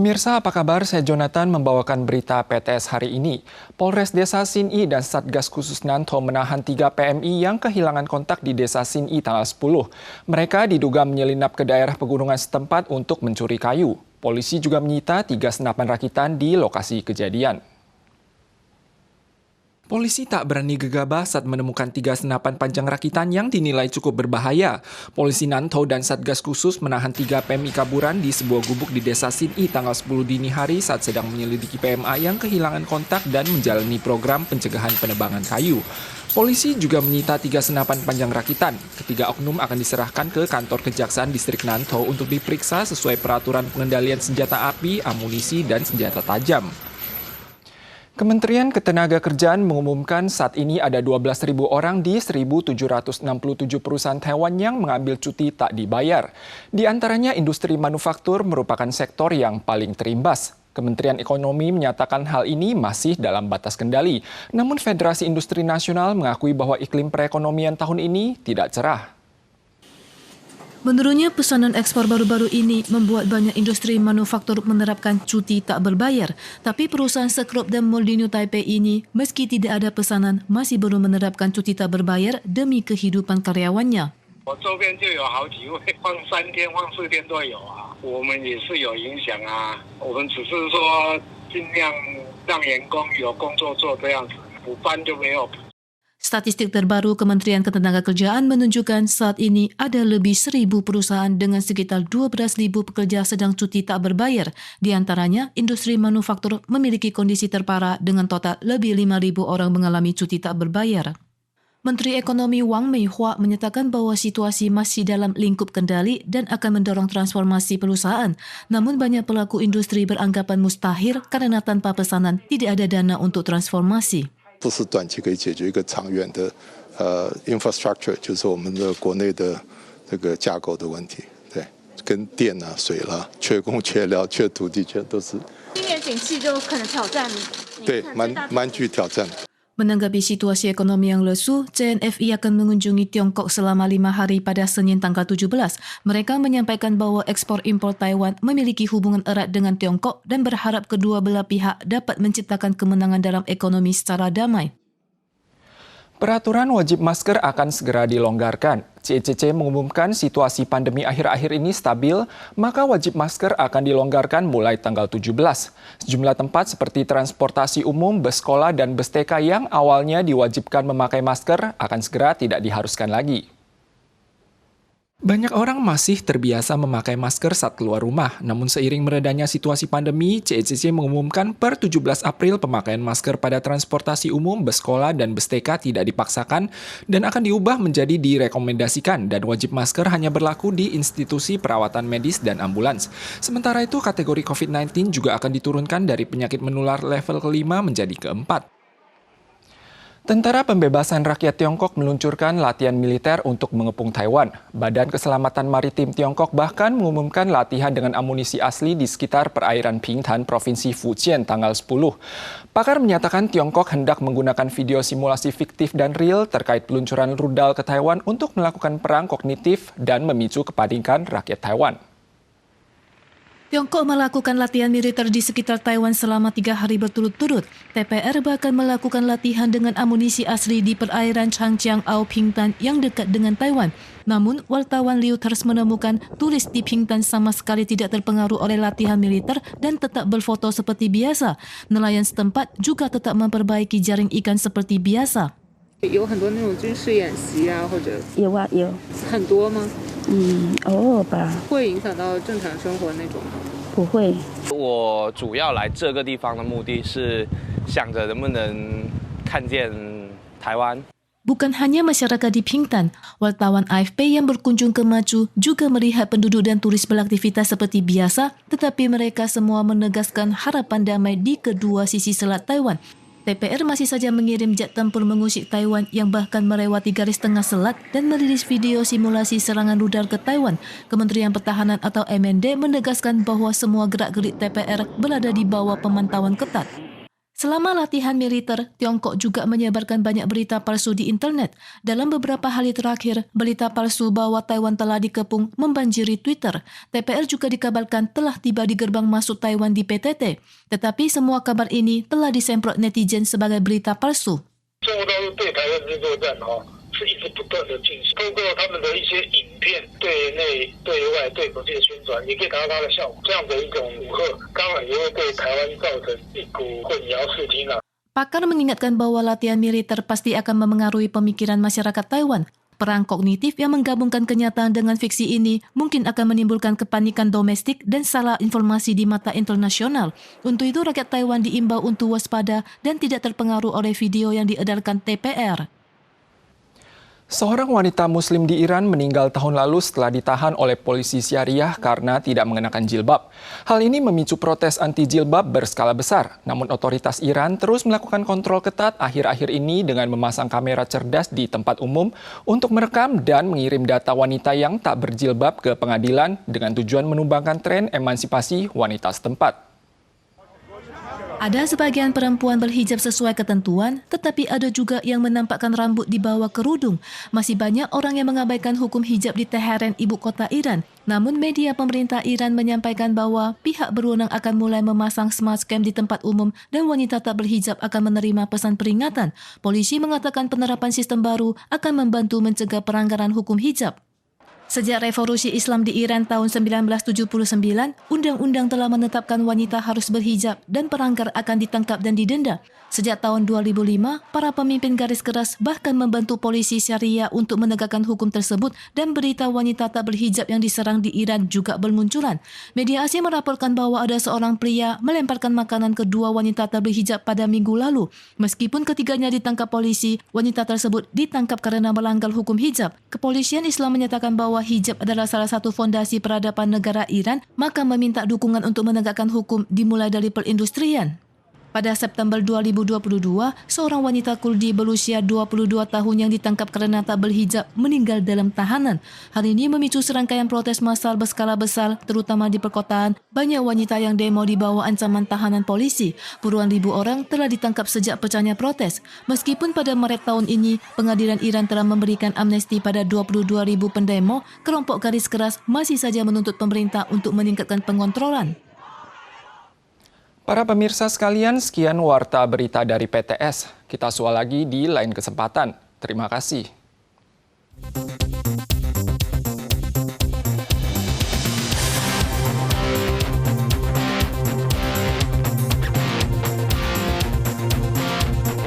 Pemirsa, apa kabar? Saya Jonathan membawakan berita PTS hari ini. Polres Desa Sin'i dan Satgas Khusus Nanto menahan 3 PMI yang kehilangan kontak di Desa Sin'i tanggal 10. Mereka diduga menyelinap ke daerah pegunungan setempat untuk mencuri kayu. Polisi juga menyita 3 senapan rakitan di lokasi kejadian. Polisi tak berani gegabah saat menemukan 3 senapan panjang rakitan yang dinilai cukup berbahaya. Polisi Nanto dan Satgas Khusus menahan 3 PMI kaburan di sebuah gubuk di Desa Sin'i tanggal 10 dini hari saat sedang menyelidiki PMA yang kehilangan kontak dan menjalani program pencegahan penebangan kayu. Polisi juga menyita 3 senapan panjang rakitan. Ketiga oknum akan diserahkan ke kantor Kejaksaan Distrik Nanto untuk diperiksa sesuai peraturan pengendalian senjata api, amunisi, dan senjata tajam. Kementerian Ketenagakerjaan mengumumkan saat ini ada 12.000 orang di 1.767 perusahaan Taiwan yang mengambil cuti tak dibayar. Di antaranya industri manufaktur merupakan sektor yang paling terimbas. Kementerian Ekonomi menyatakan hal ini masih dalam batas kendali. Namun Federasi Industri Nasional mengakui bahwa iklim perekonomian tahun ini tidak cerah. Menurutnya, pesanan ekspor baru-baru ini membuat banyak industri manufaktur menerapkan cuti tak berbayar. Tapi perusahaan Sekrop dan Mall di New Taipei ini, meski tidak ada pesanan, masih belum menerapkan cuti tak berbayar demi kehidupan karyawannya. 我周边就有好几位放3天、放4天都有啊，我们也是有影响啊。我们只是说尽量让员工有工作做这样子，补班就没有。 Statistik terbaru Kementerian Ketenagakerjaan menunjukkan saat ini ada lebih 1.000 perusahaan dengan sekitar 12.000 pekerja sedang cuti tak berbayar. Di antaranya, industri manufaktur memiliki kondisi terparah dengan total lebih 5.000 orang mengalami cuti tak berbayar. Menteri Ekonomi Wang Meihua menyatakan bahwa situasi masih dalam lingkup kendali dan akan mendorong transformasi perusahaan. Namun banyak pelaku industri beranggapan mustahil karena tanpa pesanan tidak ada dana untuk transformasi. 不是短期可以解决一个长远的infrastructure， 就是我们的国内的这个架构的问题，对，跟电啊、水啦、缺工、缺料、缺土地，都是。今年景气就可能挑战。对，蛮具挑战。 Menanggapi situasi ekonomi yang lesu, CNFI akan mengunjungi Tiongkok selama 5 hari pada Senin tanggal 17. Mereka menyampaikan bahwa ekspor-impor Taiwan memiliki hubungan erat dengan Tiongkok dan berharap kedua belah pihak dapat menciptakan kemenangan dalam ekonomi secara damai. Peraturan wajib masker akan segera dilonggarkan. CECC mengumumkan situasi pandemi akhir-akhir ini stabil, maka wajib masker akan dilonggarkan mulai tanggal 17. Sejumlah tempat seperti transportasi umum, bus sekolah, dan bus TK yang awalnya diwajibkan memakai masker akan segera tidak diharuskan lagi. Banyak orang masih terbiasa memakai masker saat keluar rumah. Namun seiring meredanya situasi pandemi, CECC mengumumkan per 17 April pemakaian masker pada transportasi umum, bus sekolah, dan bus TK tidak dipaksakan dan akan diubah menjadi direkomendasikan dan wajib masker hanya berlaku di institusi perawatan medis dan ambulans. Sementara itu, kategori COVID-19 juga akan diturunkan dari penyakit menular level ke-5 menjadi ke-4. Tentara Pembebasan Rakyat Tiongkok meluncurkan latihan militer untuk mengepung Taiwan. Badan Keselamatan Maritim Tiongkok bahkan mengumumkan latihan dengan amunisi asli di sekitar perairan Pingtan, Provinsi Fujian tanggal 10. Pakar menyatakan Tiongkok hendak menggunakan video simulasi fiktif dan real terkait peluncuran rudal ke Taiwan untuk melakukan perang kognitif dan memicu kepanikan rakyat Taiwan. Tiongkok melakukan latihan militer di sekitar Taiwan selama 3 hari berturut-turut. TPR bahkan melakukan latihan dengan amunisi asli di perairan Changjiang-Ao Pingtan yang dekat dengan Taiwan. Namun, wartawan Reuters menemukan turis di Pingtan sama sekali tidak terpengaruh oleh latihan militer dan tetap berfoto seperti biasa. Nelayan setempat juga tetap memperbaiki jaring ikan seperti biasa. 有很多那种军事演习啊，或者有啊有。很多吗？偶尔吧。会影响到正常生活那种吗？不会。我主要来这个地方的目的是想着能不能看见台湾。 Bukan hanya masyarakat di Pingtan, wartawan AFP yang berkunjung ke Machu juga melihat penduduk dan turis beraktivitas seperti biasa, tetapi mereka semua menegaskan harapan damai di kedua sisi selat Taiwan. TPR masih saja mengirim jet tempur mengusik Taiwan yang bahkan melewati garis tengah selat dan merilis video simulasi serangan rudal ke Taiwan. Kementerian Pertahanan atau MND menegaskan bahwa semua gerak-gerik TPR berada di bawah pemantauan ketat. Selama latihan militer, Tiongkok juga menyebarkan banyak berita palsu di internet. Dalam beberapa hari terakhir, berita palsu bahwa Taiwan telah dikepung membanjiri Twitter. TPR juga dikabarkan telah tiba di gerbang masuk Taiwan di PTT. Tetapi semua kabar ini telah disemprot netizen sebagai berita palsu. 中国大陆对台湾这作战是一直不断的进行，透过他们的一些影片，对内、对外、对国际的宣传，也可以达到它的效果。这样的一种武吓，当然也会对台湾造成一股混淆视听啊。 Pakar mengingatkan bahwa latihan militer pasti akan memengaruhi pemikiran masyarakat Taiwan. Perang kognitif yang menggabungkan kenyataan dengan fiksi ini mungkin akan menimbulkan kepanikan domestik dan salah informasi di mata internasional. Untuk itu, rakyat Taiwan diimbau untuk waspada dan tidak terpengaruh oleh video yang diedarkan TPR. Seorang wanita Muslim di Iran meninggal tahun lalu setelah ditahan oleh polisi syariah karena tidak mengenakan jilbab. Hal ini memicu protes anti-jilbab berskala besar. Namun otoritas Iran terus melakukan kontrol ketat akhir-akhir ini dengan memasang kamera cerdas di tempat umum untuk merekam dan mengirim data wanita yang tak berjilbab ke pengadilan dengan tujuan menumbangkan tren emansipasi wanita setempat. Ada sebagian perempuan berhijab sesuai ketentuan, tetapi ada juga yang menampakkan rambut di bawah kerudung. Masih banyak orang yang mengabaikan hukum hijab di Teheran, ibu kota Iran. Namun media pemerintah Iran menyampaikan bahwa pihak berwenang akan mulai memasang smart cam di tempat umum dan wanita tak berhijab akan menerima pesan peringatan. Polisi mengatakan penerapan sistem baru akan membantu mencegah pelanggaran hukum hijab. Sejak revolusi Islam di Iran tahun 1979, undang-undang telah menetapkan wanita harus berhijab dan pelanggar akan ditangkap dan didenda. Sejak tahun 2005, para pemimpin garis keras bahkan membantu polisi syariah untuk menegakkan hukum tersebut dan berita wanita tak berhijab yang diserang di Iran juga bermunculan. Media Asia melaporkan bahwa ada seorang pria melemparkan makanan ke dua wanita tak berhijab pada minggu lalu. Meskipun ketiganya ditangkap polisi, wanita tersebut ditangkap karena melanggar hukum hijab. Kepolisian Islam menyatakan bahwa hijab adalah salah satu fondasi peradaban negara Iran, maka meminta dukungan untuk menegakkan hukum dimulai dari perindustrian. Pada September 2022, seorang wanita Kurdi berusia 22 tahun yang ditangkap karena tak berhijab meninggal dalam tahanan. Hal ini memicu serangkaian protes massal berskala besar, terutama di perkotaan. Banyak wanita yang demo di bawah ancaman tahanan polisi. Puluhan ribu orang telah ditangkap sejak pecahnya protes. Meskipun pada Maret tahun ini, pengadilan Iran telah memberikan amnesti pada 22.000 pendemo, kelompok garis keras masih saja menuntut pemerintah untuk meningkatkan pengontrolan. Para pemirsa sekalian, sekian warta berita dari PTS. Kita soal lagi di lain kesempatan. Terima kasih.